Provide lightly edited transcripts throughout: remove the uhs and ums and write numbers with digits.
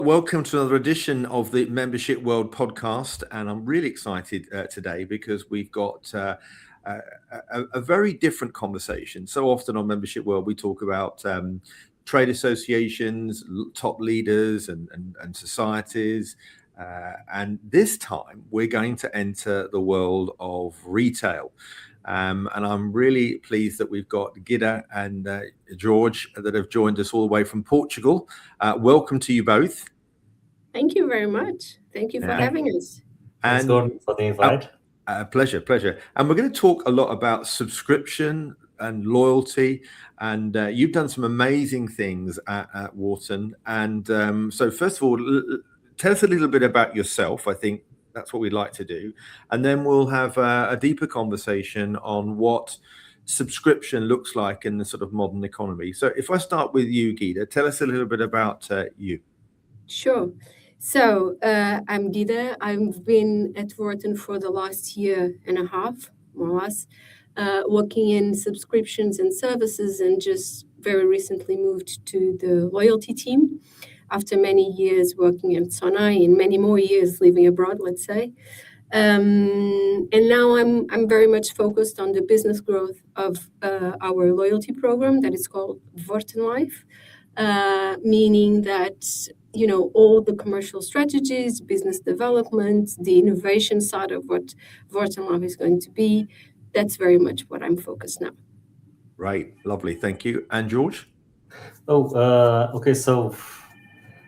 Welcome to another edition of the Membership World podcast, and I'm really excited today because we've got a very different conversation. So often on Membership World, we talk about trade associations, top leaders, and societies. And this time, we're going to enter the world of retail. And I'm really pleased that we've got Gida and George that have joined us all the way from Portugal. Welcome to you both. Thank you very much. Thank you for having us. Thanks, Gordon, for the invite. Pleasure. And we're going to talk a lot about subscription and loyalty. And you've done some amazing things at Worten. And so first of all, tell us a little bit about yourself. I think that's what we'd like to do. And then we'll have a deeper conversation on what subscription looks like in the sort of modern economy. So if I start with you, Gida, tell us a little bit about you. Sure. So I'm Gida. I've been at Worten for the last year and a half, more or less, working in subscriptions and services, and just very recently moved to the loyalty team after many years working in Sonai and many more years living abroad, let's say. And now I'm very much focused on the business growth of our loyalty program that is called Worten Life, meaning that all the commercial strategies, business development, the innovation side of what Worten Life is going to be, that's very much what I'm focused now. Right, lovely, thank you. And George? Okay, so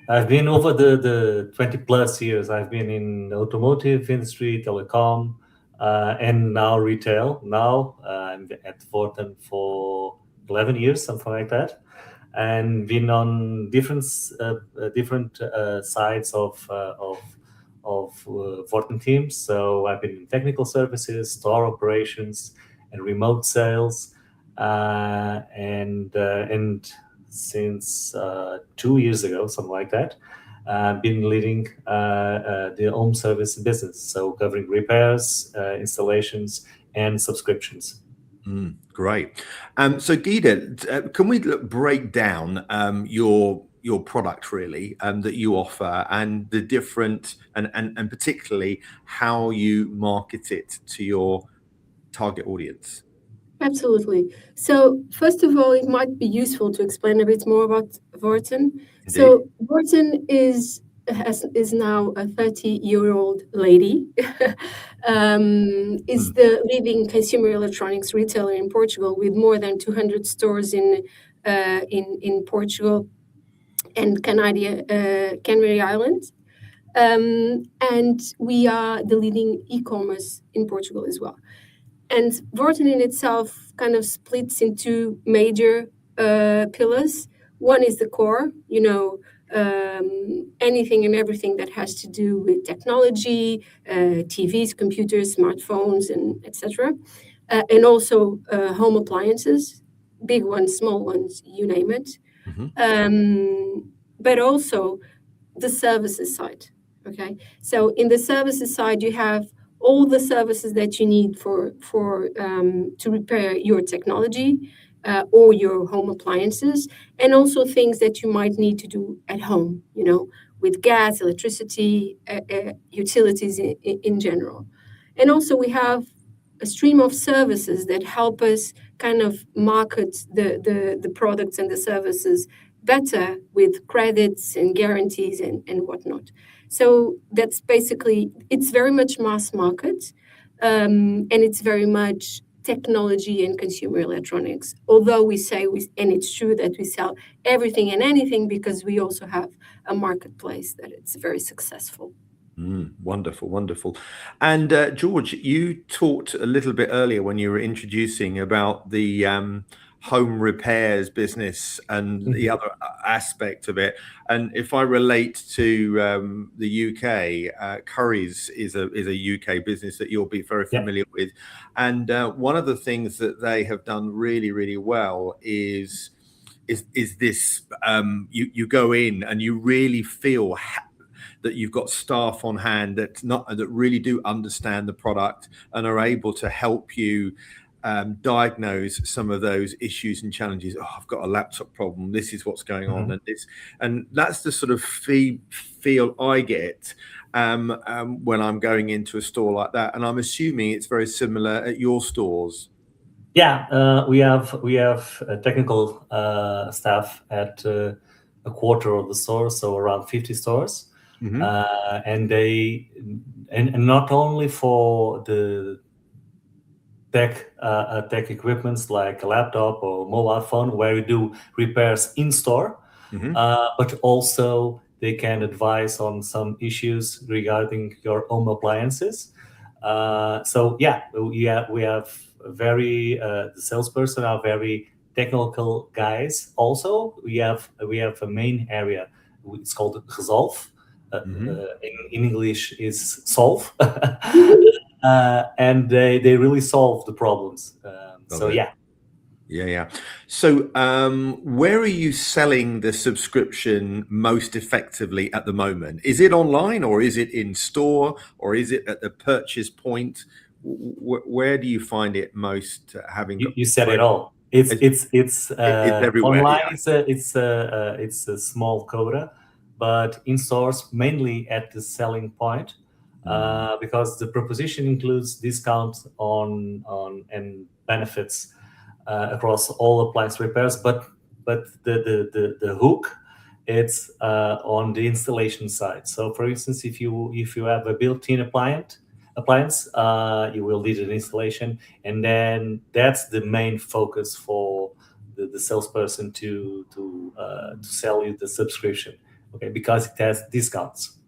I've been over the 20 plus years. I've been in automotive industry, telecom, and now retail. Now I'm at Worten for 11 years, something like that, and been on different sides of Worten teams. So I've been in technical services, store operations, and remote sales, and since 2 years ago, something like that, I've been leading the home service business, so covering repairs, installations, and subscriptions. Great. So Gida, can we break down your product really that you offer, and the different and particularly how you market it to your target audience? Absolutely. So first of all, it might be useful to explain a bit more about Worten. So Worten is now a 30-year-old lady, is the leading consumer electronics retailer in Portugal with more than 200 stores in Portugal and Canary Islands. And we are the leading ecommerce in Portugal as well. And Worten in itself kind of splits into major pillars. One is the core, anything and everything that has to do with technology, TVs, computers, smartphones, and etc. And also home appliances, big ones, small ones, you name it. But also the services side. Okay, so in the services side, you have all the services that you need to repair your technology or your home appliances, and also things that you might need to do at home, with gas, electricity, utilities in general. And also we have a stream of services that help us kind of market the products and the services better with credits and guarantees and whatnot. So that's basically, it's very much mass market, and it's very much technology and consumer electronics. Although we say, and it's true that we sell everything and anything, because we also have a marketplace that it's very successful. Wonderful. And George, you talked a little bit earlier when you were introducing about the home repairs business and the other aspect of it. And if I relate to the UK, Currys is a UK business that you'll be very familiar with. And one of the things that they have done really, really well is this, you go in and you really feel that you've got staff on hand that really do understand the product and are able to help you diagnose some of those issues and challenges. Oh, I've got a laptop problem. This is what's going on, and that's the sort of feel I get when I'm going into a store like that. And I'm assuming it's very similar at your stores. Yeah, we have technical staff at a quarter of the stores, so around 50 stores, and they and not only for the tech equipments like a laptop or mobile phone where we do repairs in store, but also they can advise on some issues regarding your home appliances. So yeah, we have very the salesperson are very technical guys. Also, we have a main area. It's called resolve. In English is solve. And they really solve the problems. So yeah. So where are you selling the subscription most effectively at the moment? Is it online, or is it in store, or is it at the purchase point? Where do you find it most having? You said it all. It's everywhere. Online. Yeah. It's a small quota, but in stores mainly at the selling point. Because the proposition includes discounts on and benefits across all appliance repairs, but the hook, it's on the installation side. So, for instance, if you have a built-in appliance, you will need an installation, and then that's the main focus for the salesperson to sell you the subscription, okay? Because it has discounts.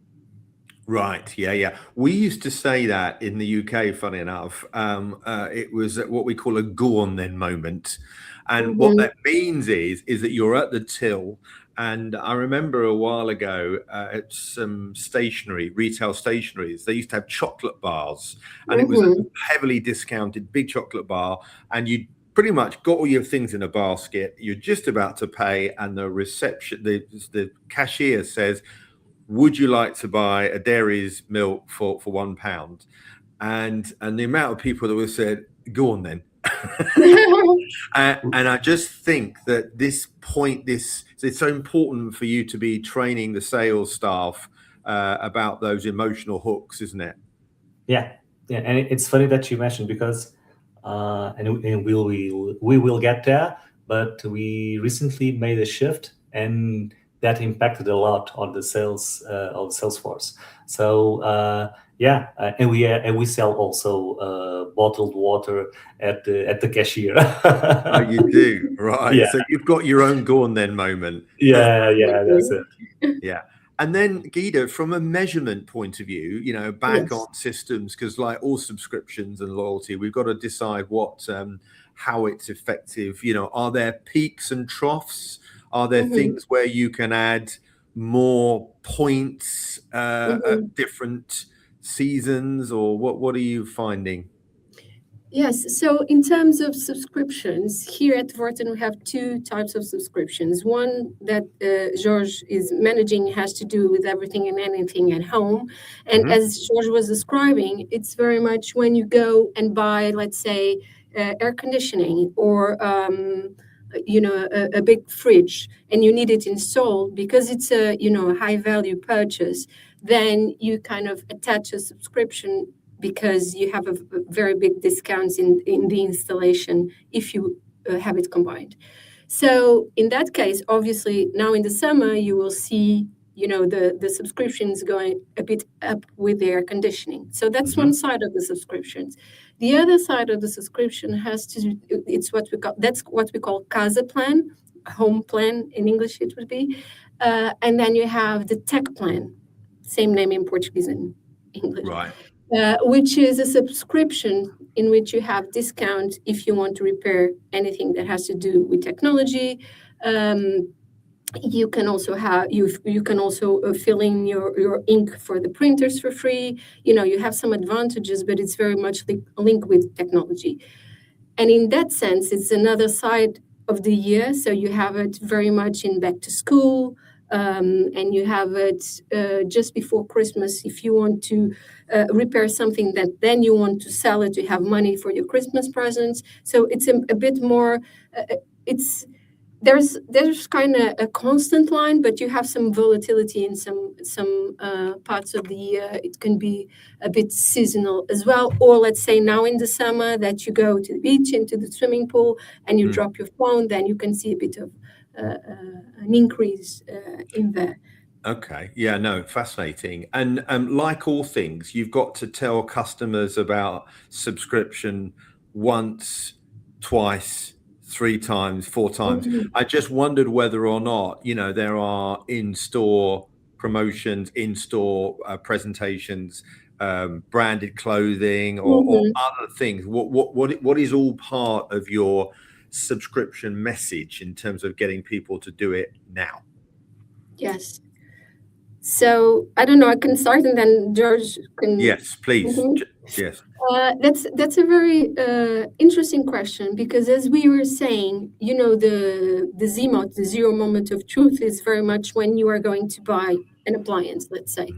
Right. Yeah. We used to say that in the UK, funny enough. It was what we call a go on then moment. And what that means is that you're at the till. And I remember a while ago at some retail stationeries, they used to have chocolate bars, and it was a heavily discounted big chocolate bar. And you pretty much got all your things in a basket. You're just about to pay, and the cashier says, would you like to buy a dairy's milk for £1? And the amount of people that were said, go on then. And I just think that it's so important for you to be training the sales staff about those emotional hooks, isn't it? Yeah. And it's funny that you mentioned, because and we will get there, but we recently made a shift, and that impacted a lot on the sales of the sales force. So and we sell also bottled water at the cashier. Oh, you do, right? Yeah. So you've got your own go on then moment. Yeah, that's it. Yeah. And then, Guido, from a measurement point of view, back on systems, because like all subscriptions and loyalty, we've got to decide how it's effective. Are there peaks and troughs? Are there things where you can add more points at different seasons, or what are you finding? Yes, so in terms of subscriptions, here at Worten we have two types of subscriptions. One that George is managing has to do with everything and anything at home. And as George was describing, it's very much when you go and buy, let's say, air conditioning or a big fridge, and you need it installed because it's a high value purchase, then you kind of attach a subscription because you have a very big discounts in the installation if you have it combined. So in that case, obviously now in the summer you will see the subscriptions going a bit up with the air conditioning. So that's one side of the subscriptions. The other side of the subscription that's what we call Casa Plan, home plan in English it would be, and then you have the Tech Plan, same name in Portuguese and English, right? Which is a subscription in which you have discount if you want to repair anything that has to do with technology. You can also fill in your ink for the printers for free. You have some advantages, but it's very much linked with technology. And in that sense, it's another side of the year. So you have it very much in back to school, and you have it just before Christmas. If you want to repair something that then you want to sell it, you have money for your Christmas presents. So it's a bit more. It's there's kind of a constant line, but you have some volatility in some parts of the year. It can be a bit seasonal as well. Or let's say now in the summer that you go to the beach, into the swimming pool, and you drop your phone, then you can see a bit of an increase in there. Okay. Yeah, no, fascinating. And like all things, you've got to tell customers about subscription once, twice, 3 times, 4 times. I just wondered whether or not, there are in-store promotions, in-store presentations, branded clothing or other things. What is all part of your subscription message in terms of getting people to do it now? Yes. So I don't know. I can start, and then George can. Yes, please. Yes. That's a very interesting question, because as we were saying, the ZMOT, the zero moment of truth, is very much when you are going to buy an appliance, let's say.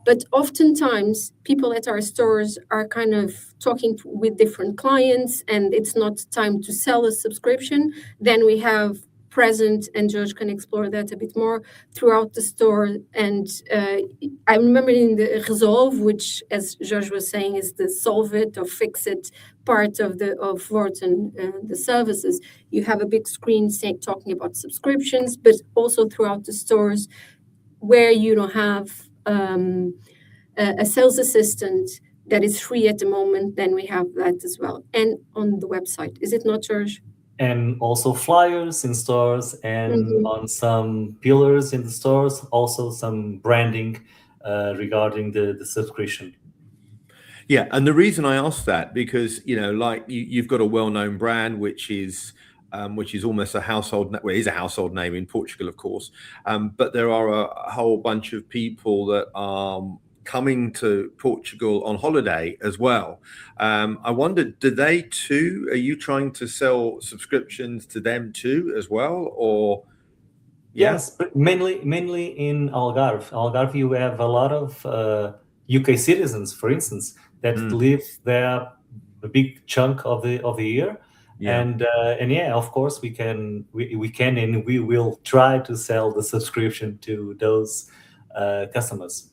But oftentimes, people at our stores are kind of talking with different clients, and it's not time to sell a subscription. Then we have present, and George can explore that a bit more, throughout the store. And I remember in the Resolve, which, as George was saying, is the solve it or fix it part of Worten, the services. You have a big screen talking about subscriptions, but also throughout the stores where you don't have a sales assistant that is free at the moment, then we have that as well. And on the website, is it not, George? And also flyers in stores, and on some pillars in the stores, also some branding regarding the subscription. Yeah, and the reason I asked that, because like you've got a well-known brand which is almost a household. Well, it is a household name in Portugal, of course, but there are a whole bunch of people that are coming to Portugal on holiday as well. I wondered, do they too? Are you trying to sell subscriptions to them too as well, or? Yes, but mainly in Algarve. Algarve, you have a lot of UK citizens, for instance, that live there a big chunk of the year. Yeah. And yeah, of course we can and we will try to sell the subscription to those customers.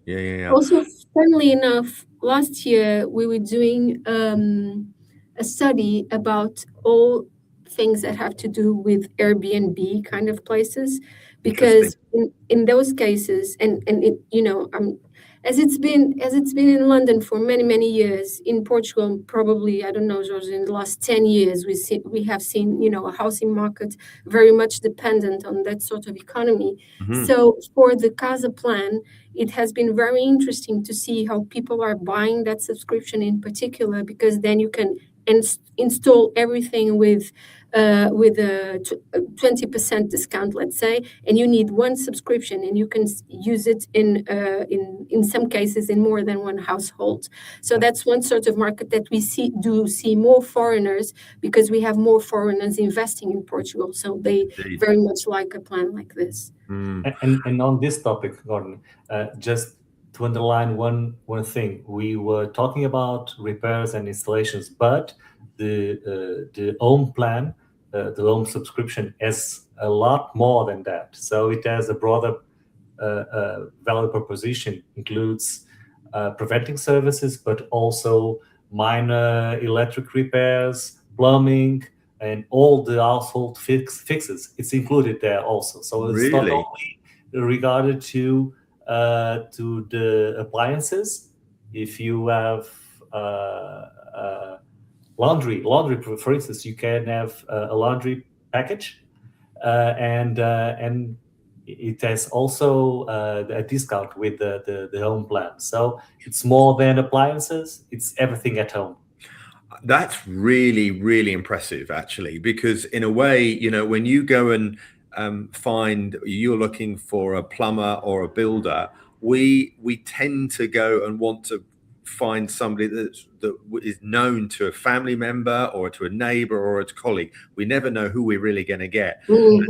Yeah. Also, funnily enough, last year we were doing a study about all things that have to do with Airbnb kind of places, because in those cases, and it, as it's been in London for many years, in Portugal probably, I don't know, George, in the last 10 years we have seen a housing market very much dependent on that sort of economy. So for the Casa plan, it has been very interesting to see how people are buying that subscription in particular, because then you can install everything with a 20% discount, let's say, and you need one subscription, and you can use it in some cases in more than one household. So that's one sort of market that we see more foreigners, because we have more foreigners investing in Portugal. So they very much like a plan like this. And on this topic, Gordon, just to underline one thing, we were talking about repairs and installations, but the home plan, the home subscription, has a lot more than that. So it has a broader value proposition, includes preventing services, but also minor electric repairs, plumbing, and all the household fixes. It's included there also. So it's not only regarded to the appliances. If you have laundry, for instance, you can have a laundry package, and it has also a discount with the home plan. So it's more than appliances; it's everything at home. That's really impressive, actually, because in a way, when you go and you're looking for a plumber or a builder, we tend to go and want to find somebody that is known to a family member or to a neighbor or a colleague. We never know who we're really going to get. Mhm.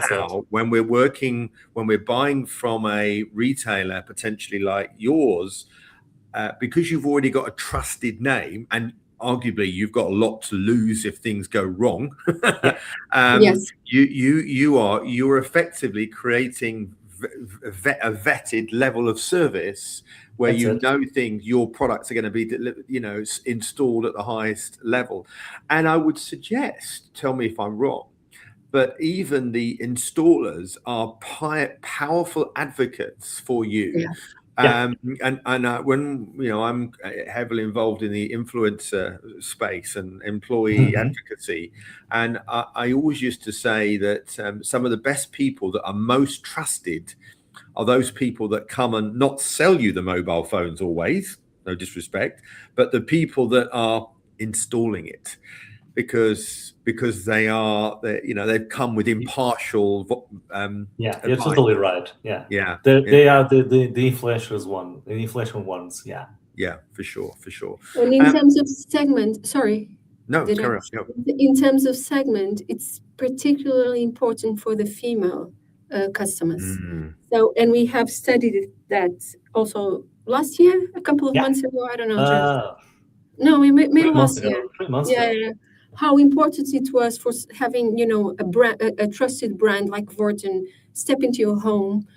Somehow, when we're buying from a retailer potentially like yours, because you've already got a trusted name, and arguably you've got a lot to lose if things go wrong. Yes. You're effectively creating a vetted level of service where things, your products are going to be installed at the highest level. And I would suggest, tell me if I'm wrong, but even the installers are powerful advocates for you. Yeah. When I'm heavily involved in the influencer space and employee advocacy, and I always used to say that some of the best people that are most trusted are those people that come and not sell you the mobile phones always, no disrespect, but the people that are installing it, because they've come with impartial you're advice. totally right. They are the influential ones. Yeah, for sure. And in terms of segment, sorry. No, carry on. No. In terms of segment, it's particularly important for the female customers. So, and we have studied that also last year, a couple of months ago. I don't know. No, maybe last year. 3 months ago. Yeah. How important it was for having, a brand, a trusted brand like Worten step into your home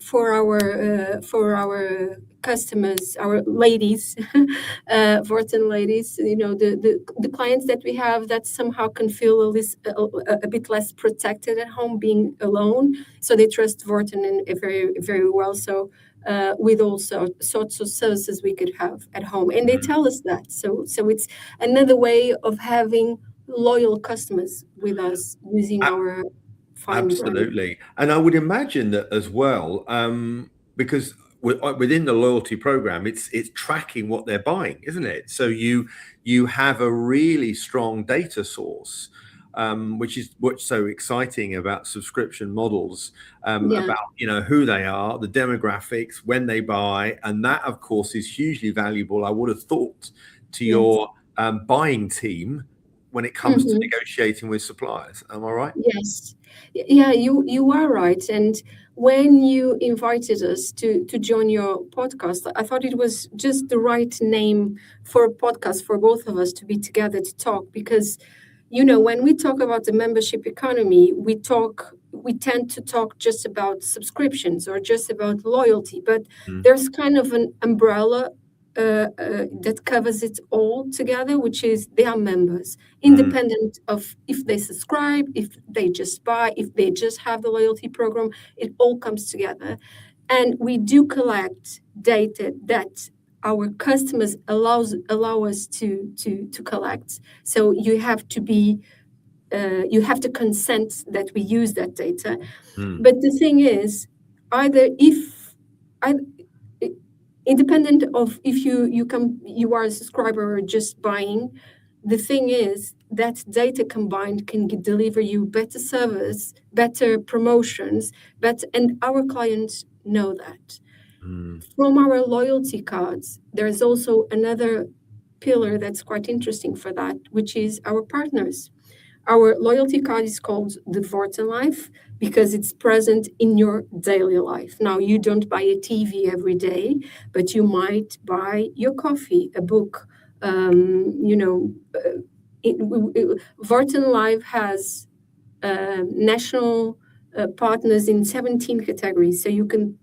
for our customers, our ladies, Worten ladies. The clients that we have that somehow can feel a bit less protected at home, being alone. So they trust Worten very, very well. So. With all sorts of services we could have at home, and they tell us that. So it's another way of having loyal customers with us using our fine absolutely brand. And I would imagine that as well, because within the loyalty program, it's tracking what they're buying, isn't it? So you have a really strong data source. Which is what's so exciting about subscription models, about who they are, the demographics, when they buy, and that of course is hugely valuable, I would have thought, to your buying team when it comes to negotiating with suppliers. Am I right? Yes, you are right. And when you invited us to join your podcast, I thought it was just the right name for a podcast for both of us to be together to talk, because when we talk about the membership economy, we tend to talk just about subscriptions or just about loyalty, but there's kind of an umbrella that covers it all together, which is they are members, independent of if they subscribe, if they just buy, if they just have the loyalty program, it all comes together. And we do collect data that our customers allow us to collect. So you have to consent that we use that data. But the thing is, independent of if you are a subscriber or just buying, the thing is that data combined can deliver you better service, better promotions, and our clients know that. From our loyalty cards, there's also another pillar that's quite interesting for that, which is our partners. Our loyalty card is called the Worten Life because it's present in your daily life. Now, you don't buy a TV every day, but you might buy your coffee, a book. Worten Life has national partners in 17 categories, so you can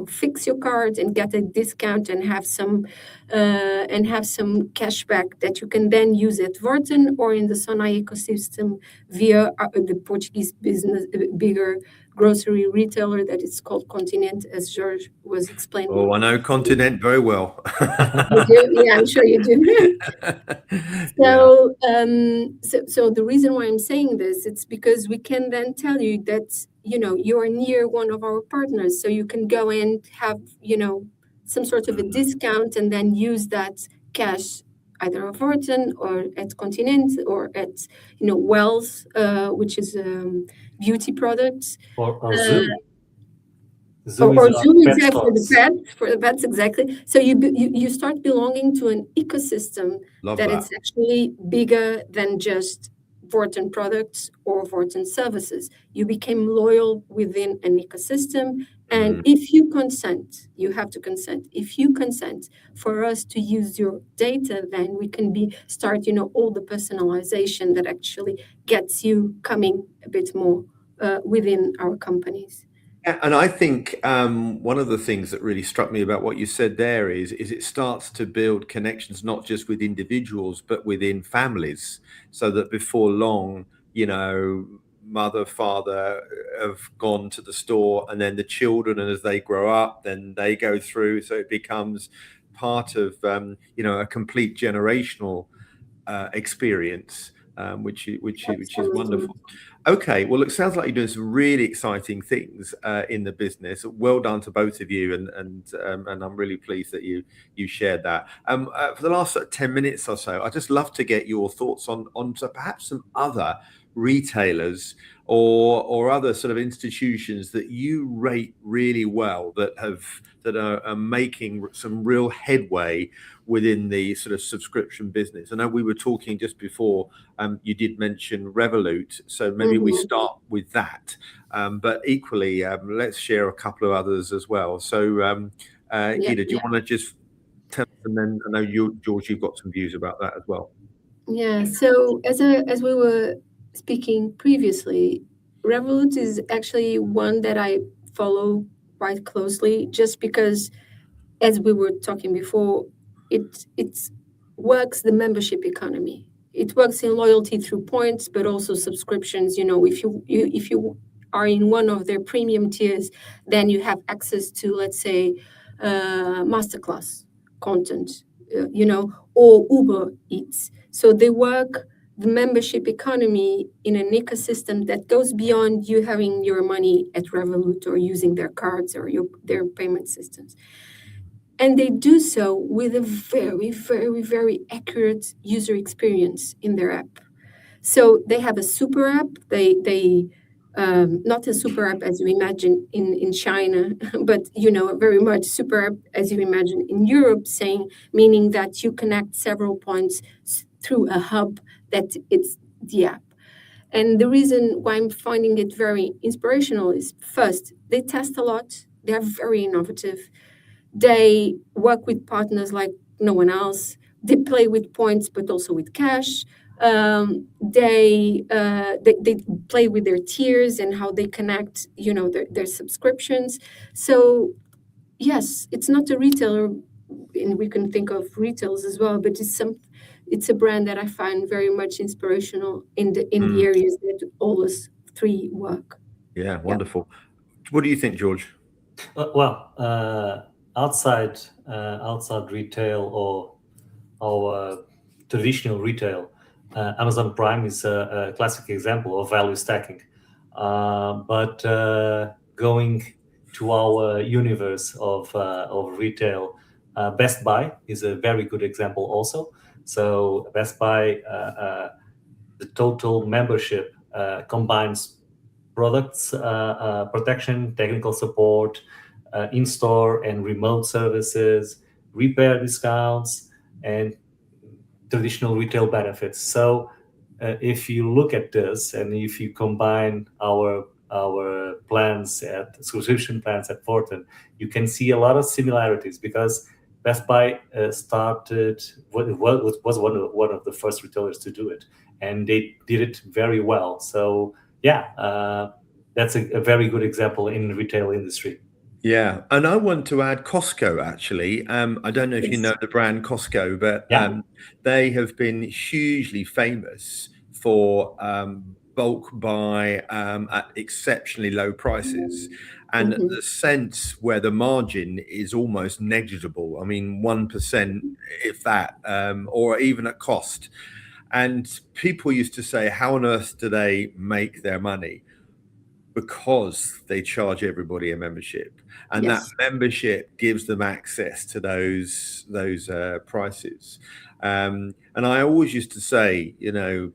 fix your card and get a discount and have some cashback that you can then use at Worten or in the Sonai ecosystem via the Portuguese bigger grocery retailer that is called Continent, as George was explaining. Oh, I know Continent very well. You do? Yeah, I'm sure you do. So the reason why I'm saying this, it's because we can then tell you that you are near one of our partners, so you can go and have some sort of a discount and then use that cash either at Worten or at Continent or at Wells, which is beauty products. Or Zoom. Zoo is a Zoom is pet there for the stores. pets, exactly. So you start belonging to an ecosystem Love that that. it's actually bigger than just Worten products or Worten services. You became loyal within an ecosystem, and if you consent, you have to consent. If you consent for us to use your data, then we can start, all the personalization that actually gets you coming a bit more within our companies. Yeah, and I think one of the things that really struck me about what you said there is it starts to build connections not just with individuals but within families, so that before long, mother, father have gone to the store, and then the children, and as they grow up, then they go through. So it becomes part of a complete generational experience, which is Absolutely. wonderful. Okay, well, it sounds like you're doing some really exciting things in the business. Well done to both of you, and I'm really pleased that you shared that. For the last 10 minutes or so, I'd just love to get your thoughts on perhaps some other retailers or other sort of institutions that you rate really well, that are making some real headway within the sort of subscription business. I know we were talking just before, you did mention Revolut, so maybe we start with that. But equally, let's share a couple of others as well. So, Gita, do you want to just tell us, and then I know George, you've got some views about that as well. Yeah. So as we were speaking previously, Revolut is actually one that I follow quite closely, just because, as we were talking before, it works the membership economy. It works in loyalty through points, but also subscriptions. If you are in one of their premium tiers, then you have access to, let's say, masterclass content, or Uber Eats. So they work the membership economy in an ecosystem that goes beyond you having your money at Revolut or using their cards or their payment systems. And they do so with a very, very, very accurate user experience in their app. So they have a super app. They not a super app as you imagine in China, but very much super app as you imagine in Europe, meaning that you connect several points through a hub that it's the app. And the reason why I'm finding it very inspirational is, first, they test a lot. They're very innovative. They work with partners like no one else. They play with points, but also with cash. They play with their tiers and how they connect, their subscriptions. So yes, it's not a retailer, and we can think of retails as well, but it's a brand that I find very much inspirational in the areas that all us three work. Yeah, wonderful. What do you think, George? Outside retail or traditional retail, Amazon Prime is a classic example of value stacking. But going to our universe of retail, Best Buy is a very good example also. So Best Buy, the total membership combines products, protection, technical support, in-store and remote services, repair discounts, and traditional retail benefits. So if you look at this, and if you combine our subscription plans at Worten, you can see a lot of similarities, because Best Buy was one of the first retailers to do it, and they did it very well. So that's a very good example in the retail industry. Yeah, and I want to add Costco, actually. I don't know if you know the brand Costco, but they have been hugely famous for bulk buy at exceptionally low prices, and the sense where the margin is almost negligible. I mean, 1%, if that, or even at cost. And people used to say, how on earth do they make their money? Because they charge everybody a membership, and that membership gives them access to those prices. And I always used to say,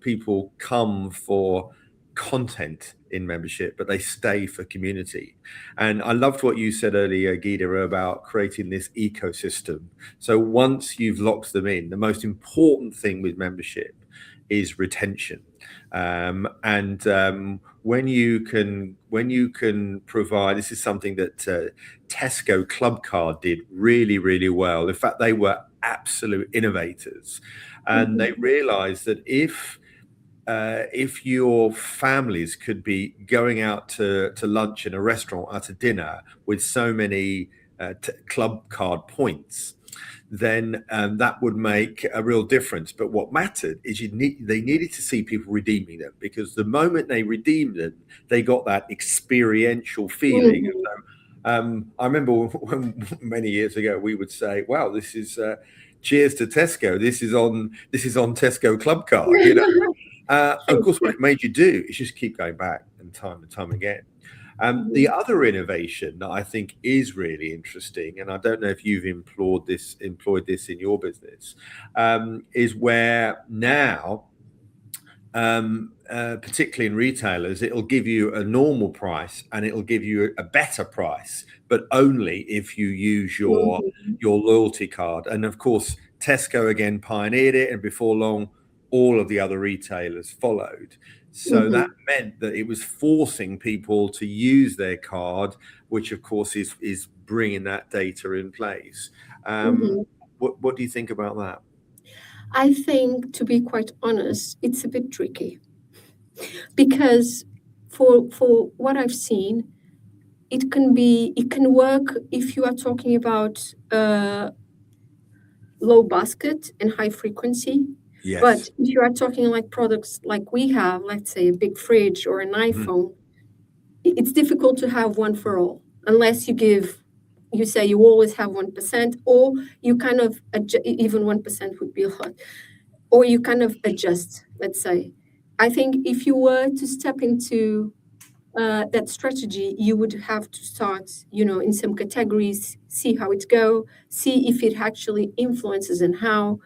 people come for content in membership, but they stay for community. And I loved what you said earlier, Gita, about creating this ecosystem. So once you've locked them in, the most important thing with membership is retention. When you can provide, this is something that Tesco Club Card did really, really well. In fact, they were absolute innovators, and they realized that if your families could be going out to lunch in a restaurant or to dinner with so many Club Card points, then that would make a real difference. But what mattered is they needed to see people redeeming them, because the moment they redeemed them, they got that experiential feeling. I remember when many years ago we would say, "Wow, this is cheers to Tesco. This is on Tesco Club Card." You know, of course, what it made you do is just keep going back and time again. The other innovation that I think is really interesting, and I don't know if you've employed this in your business, is where now, particularly in retailers, it'll give you a normal price and it'll give you a better price, but only if you use your loyalty card. And of course, Tesco again pioneered it, and before long, all of the other retailers followed. So that meant that it was forcing people to use their card, which of course is bringing that data in place. What do you think about that? I think, to be quite honest, it's a bit tricky, because for what I've seen, it can work if you are talking about low basket and high frequency. Yes. But if you are talking like products like we have, let's say a big fridge or an iPhone, it's difficult to have one for all, unless you say you always have 1%, or you kind of even 1% would be a lot, or you kind of adjust, let's say. I think if you were to step into that strategy, you would have to start, in some categories, see how it go, see if it actually influences and how.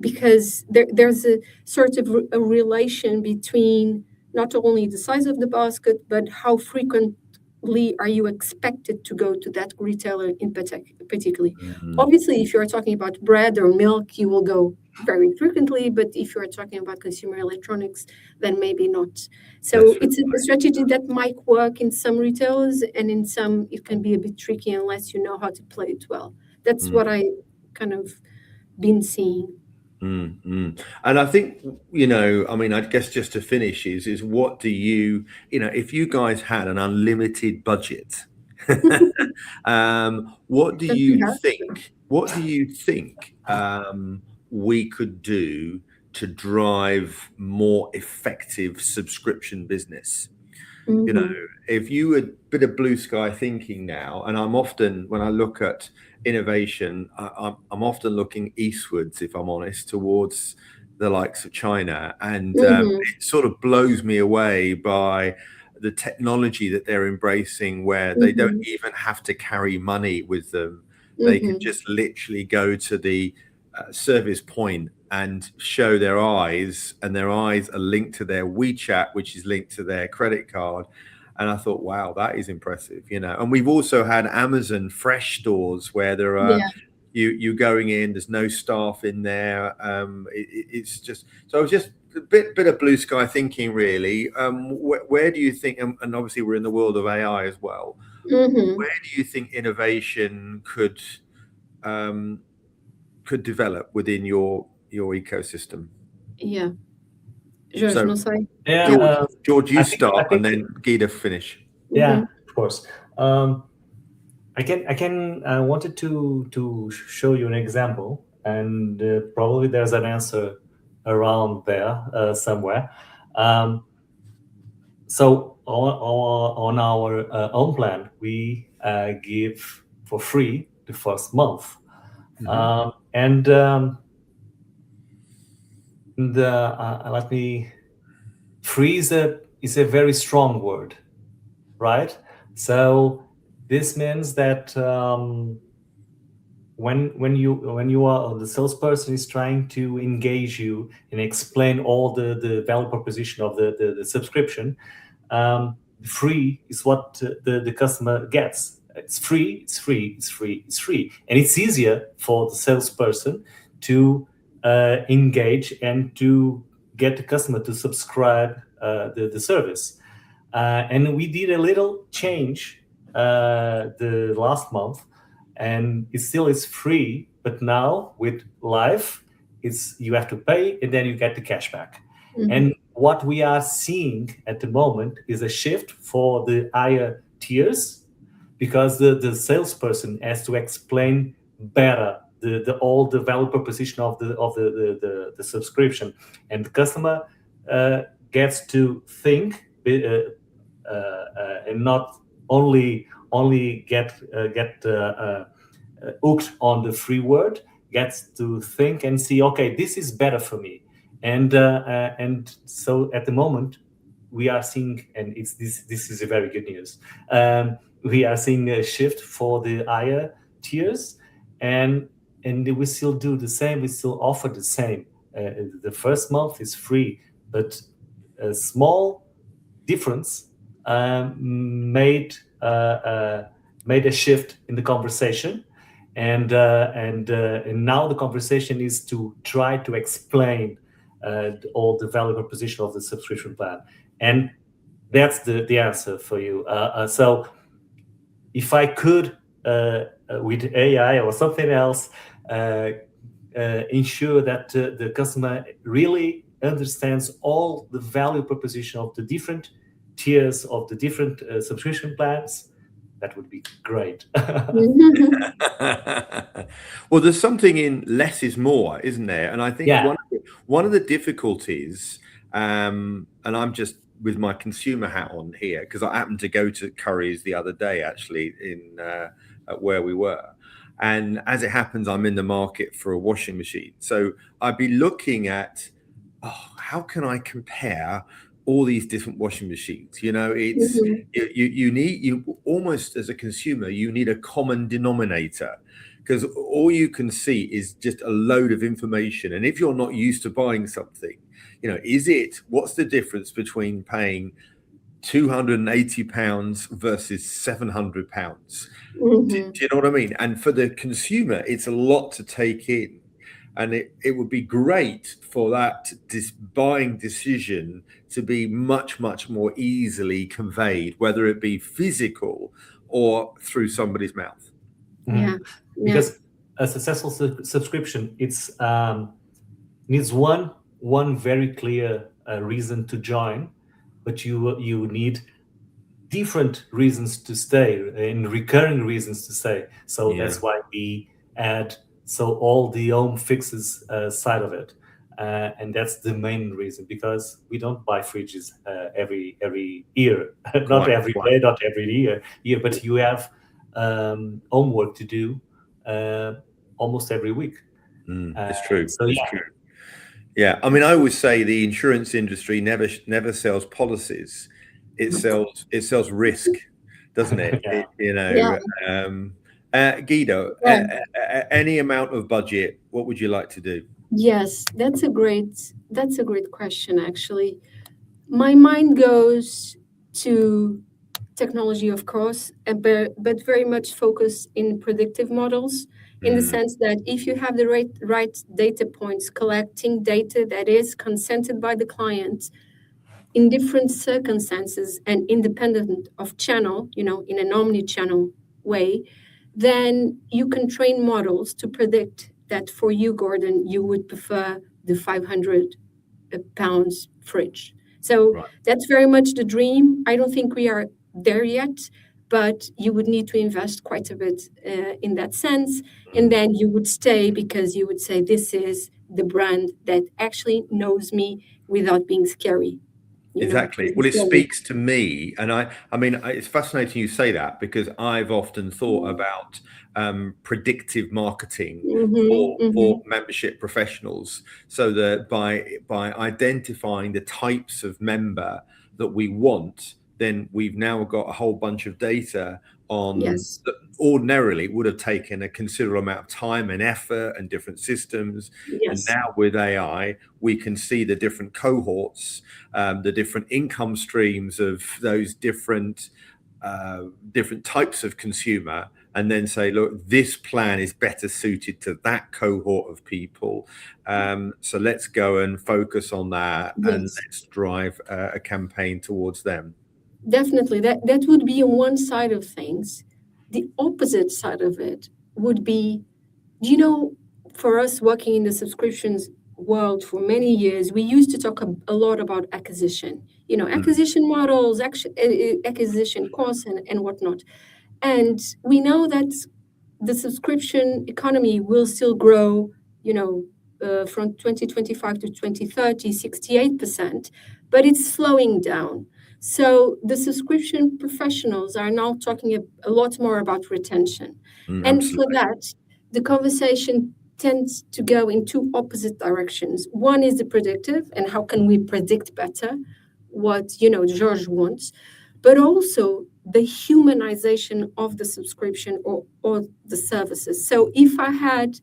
Because there's a sort of a relation between not only the size of the basket, but how frequently are you expected to go to that retailer in particularly. Obviously, if you're talking about bread or milk, you will go very frequently, but if you're talking about consumer electronics, then maybe not. So it's a strategy that might work in some retailers, and in some it can be a bit tricky unless you know how to play it well. That's what I kind of been seeing. And I think, I guess just to finish is what do you, if you guys had an unlimited budget, what do you think we could do to drive more effective subscription business? If you were a bit of blue sky thinking now, and I'm often, when I look at innovation, I'm often looking eastwards, if I'm honest, towards the likes of China, and it sort of blows me away by the technology that they're embracing, where they don't even have to carry money with them. They can just literally go to the service point and show their eyes, and their eyes are linked to their WeChat, which is linked to their credit card. And I thought, wow, that is impressive, And we've also had Amazon Fresh stores where there are you going in, there's no staff in there. It's just, so it was just a bit of blue sky thinking, really. Where do you think, and obviously we're in the world of AI as well, where do you think innovation could develop within your ecosystem? George, so, sorry. George, you start, and then Gita finish. Yeah, of course. I wanted to show you an example, and probably there's an answer around there somewhere. So on our own plan, we give for free the first month, let me. Free is a very strong word, right? So this means that when you are, the salesperson is trying to engage you and explain all the value proposition of the subscription, free is what the customer gets. It's free, it's free, it's free, it's free. And it's easier for the salesperson to engage and to get the customer to subscribe the service. And we did a little change the last month, and it still is free, but now with live, you have to pay and then you get the cash back. Mm-hmm. And what we are seeing at the moment is a shift for the higher tiers, because the salesperson has to explain better all the value proposition of the subscription, and the customer gets to think and not only get hooked on the free word, gets to think and see, okay, this is better for me. And so at the moment we are seeing, and this is a very good news, we are seeing a shift for the higher tiers, and we still do the same, we still offer the same. The first month is free, but a small difference made a shift in the conversation, and now the conversation is to try to explain all the value proposition of the subscription plan, and that's the answer for you. So if I could, with AI or something else, ensure that the customer really understands all the value proposition of the different tiers of the different subscription plans, that would be great. Well, there's something in less is more, isn't there? And I think one of the difficulties, and I'm just with my consumer hat on here, because I happened to go to Curry's the other day, actually, in where we were. And as it happens, I'm in the market for a washing machine. So I'd be looking at, how can I compare all these different washing machines? You know, it's you almost, as a consumer, you need a common denominator, because all you can see is just a load of information. And if you're not used to buying something, you know, what's the difference between paying £280 versus £700? Do you know what I mean? And for the consumer, it's a lot to take in. And it would be great for that buying decision to be much, much more easily conveyed, whether it be physical or through somebody's mouth. Yeah. Because a successful subscription, it's needs one very clear reason to join, but you need different reasons to stay and recurring reasons to stay. So that's why we add all the home fixes side of it, and that's the main reason, because we don't buy fridges every year, not every day, not every year, but you have homework to do almost every week. It's true. So it's true. Yeah, I mean, I always say the insurance industry never sells policies; it sells risk, doesn't it? Guido, any amount of budget, what would you like to do? Yes, that's a great question, actually. My mind goes to technology, of course, but very much focused in predictive models, in the sense that if you have the right data points, collecting data that is consented by the client in different circumstances and independent of channel, in an omni-channel way, then you can train models to predict that for you, Gordon, you would prefer the 500 pounds fridge. So that's very much the dream. I don't think we are there yet, but you would need to invest quite a bit in that sense. And then you would stay, because you would say, this is the brand that actually knows me without being scary. Exactly. Well, it speaks to me, and I mean, it's fascinating you say that, because I've often thought about predictive marketing for membership professionals, so that by identifying the types of member that we want, then we've now got a whole bunch of data on Yes. that ordinarily would have taken a considerable amount of time and effort and different systems. And Yes. now with AI, we can see the different cohorts, the different income streams of those different types of consumer, and then say, look, this plan is better suited to that cohort of people. So let's go and focus on that, and Yes. let's drive a campaign towards them. Definitely. That would be on one side of things. The opposite side of it would be, for us working in the subscriptions world for many years, we used to talk a lot about acquisition, acquisition models, acquisition costs and whatnot. And we know that the subscription economy will still grow, from 2025 to 2030, 68%, but it's slowing down. So the subscription professionals are now talking a lot more about retention. And for that, the conversation tends to go in two opposite directions. One is the predictive, and how can we predict better what, George wants, but also the humanization of the subscription or the services. So if I had,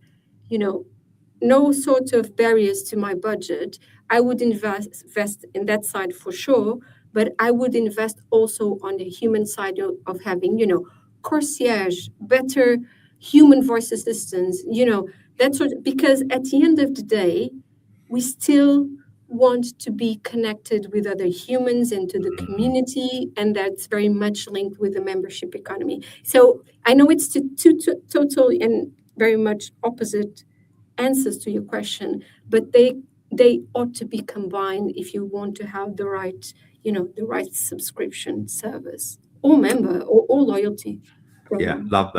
no sort of barriers to my budget, I would invest in that side for sure, but I would invest also on the human side of having, concierge, better human voice assistants, that sort of, because at the end of the day, we still want to be connected with other humans and to the community, and that's very much linked with the membership economy. So I know it's two totally and very much opposite answers to your question, but they ought to be combined if you want to have the right subscription service or member or loyalty program. Yeah, love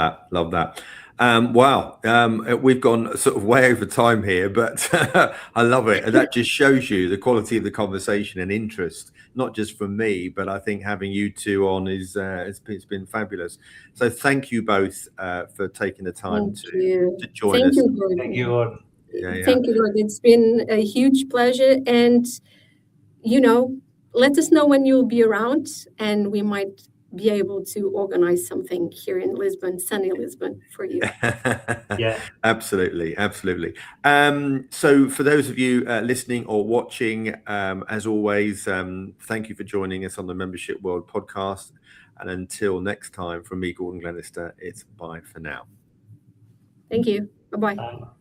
that. Wow, we've gone sort of way over time here, but I love it. And that just shows you the quality of the conversation and interest, not just from me, but I think having you two on it's been fabulous. So thank you both for taking the time to join us. Thank you, Gordon. Thank you, Gordon. It's been a huge pleasure. And, let us know when you'll be around, and we might be able to organize something here in Lisbon, sunny Lisbon, for you. Yeah, absolutely. So for those of you listening or watching, as always, thank you for joining us on the Membership World podcast. And until next time, from me, Gordon Glenister, it's bye for now. Thank you. Bye-bye. bye.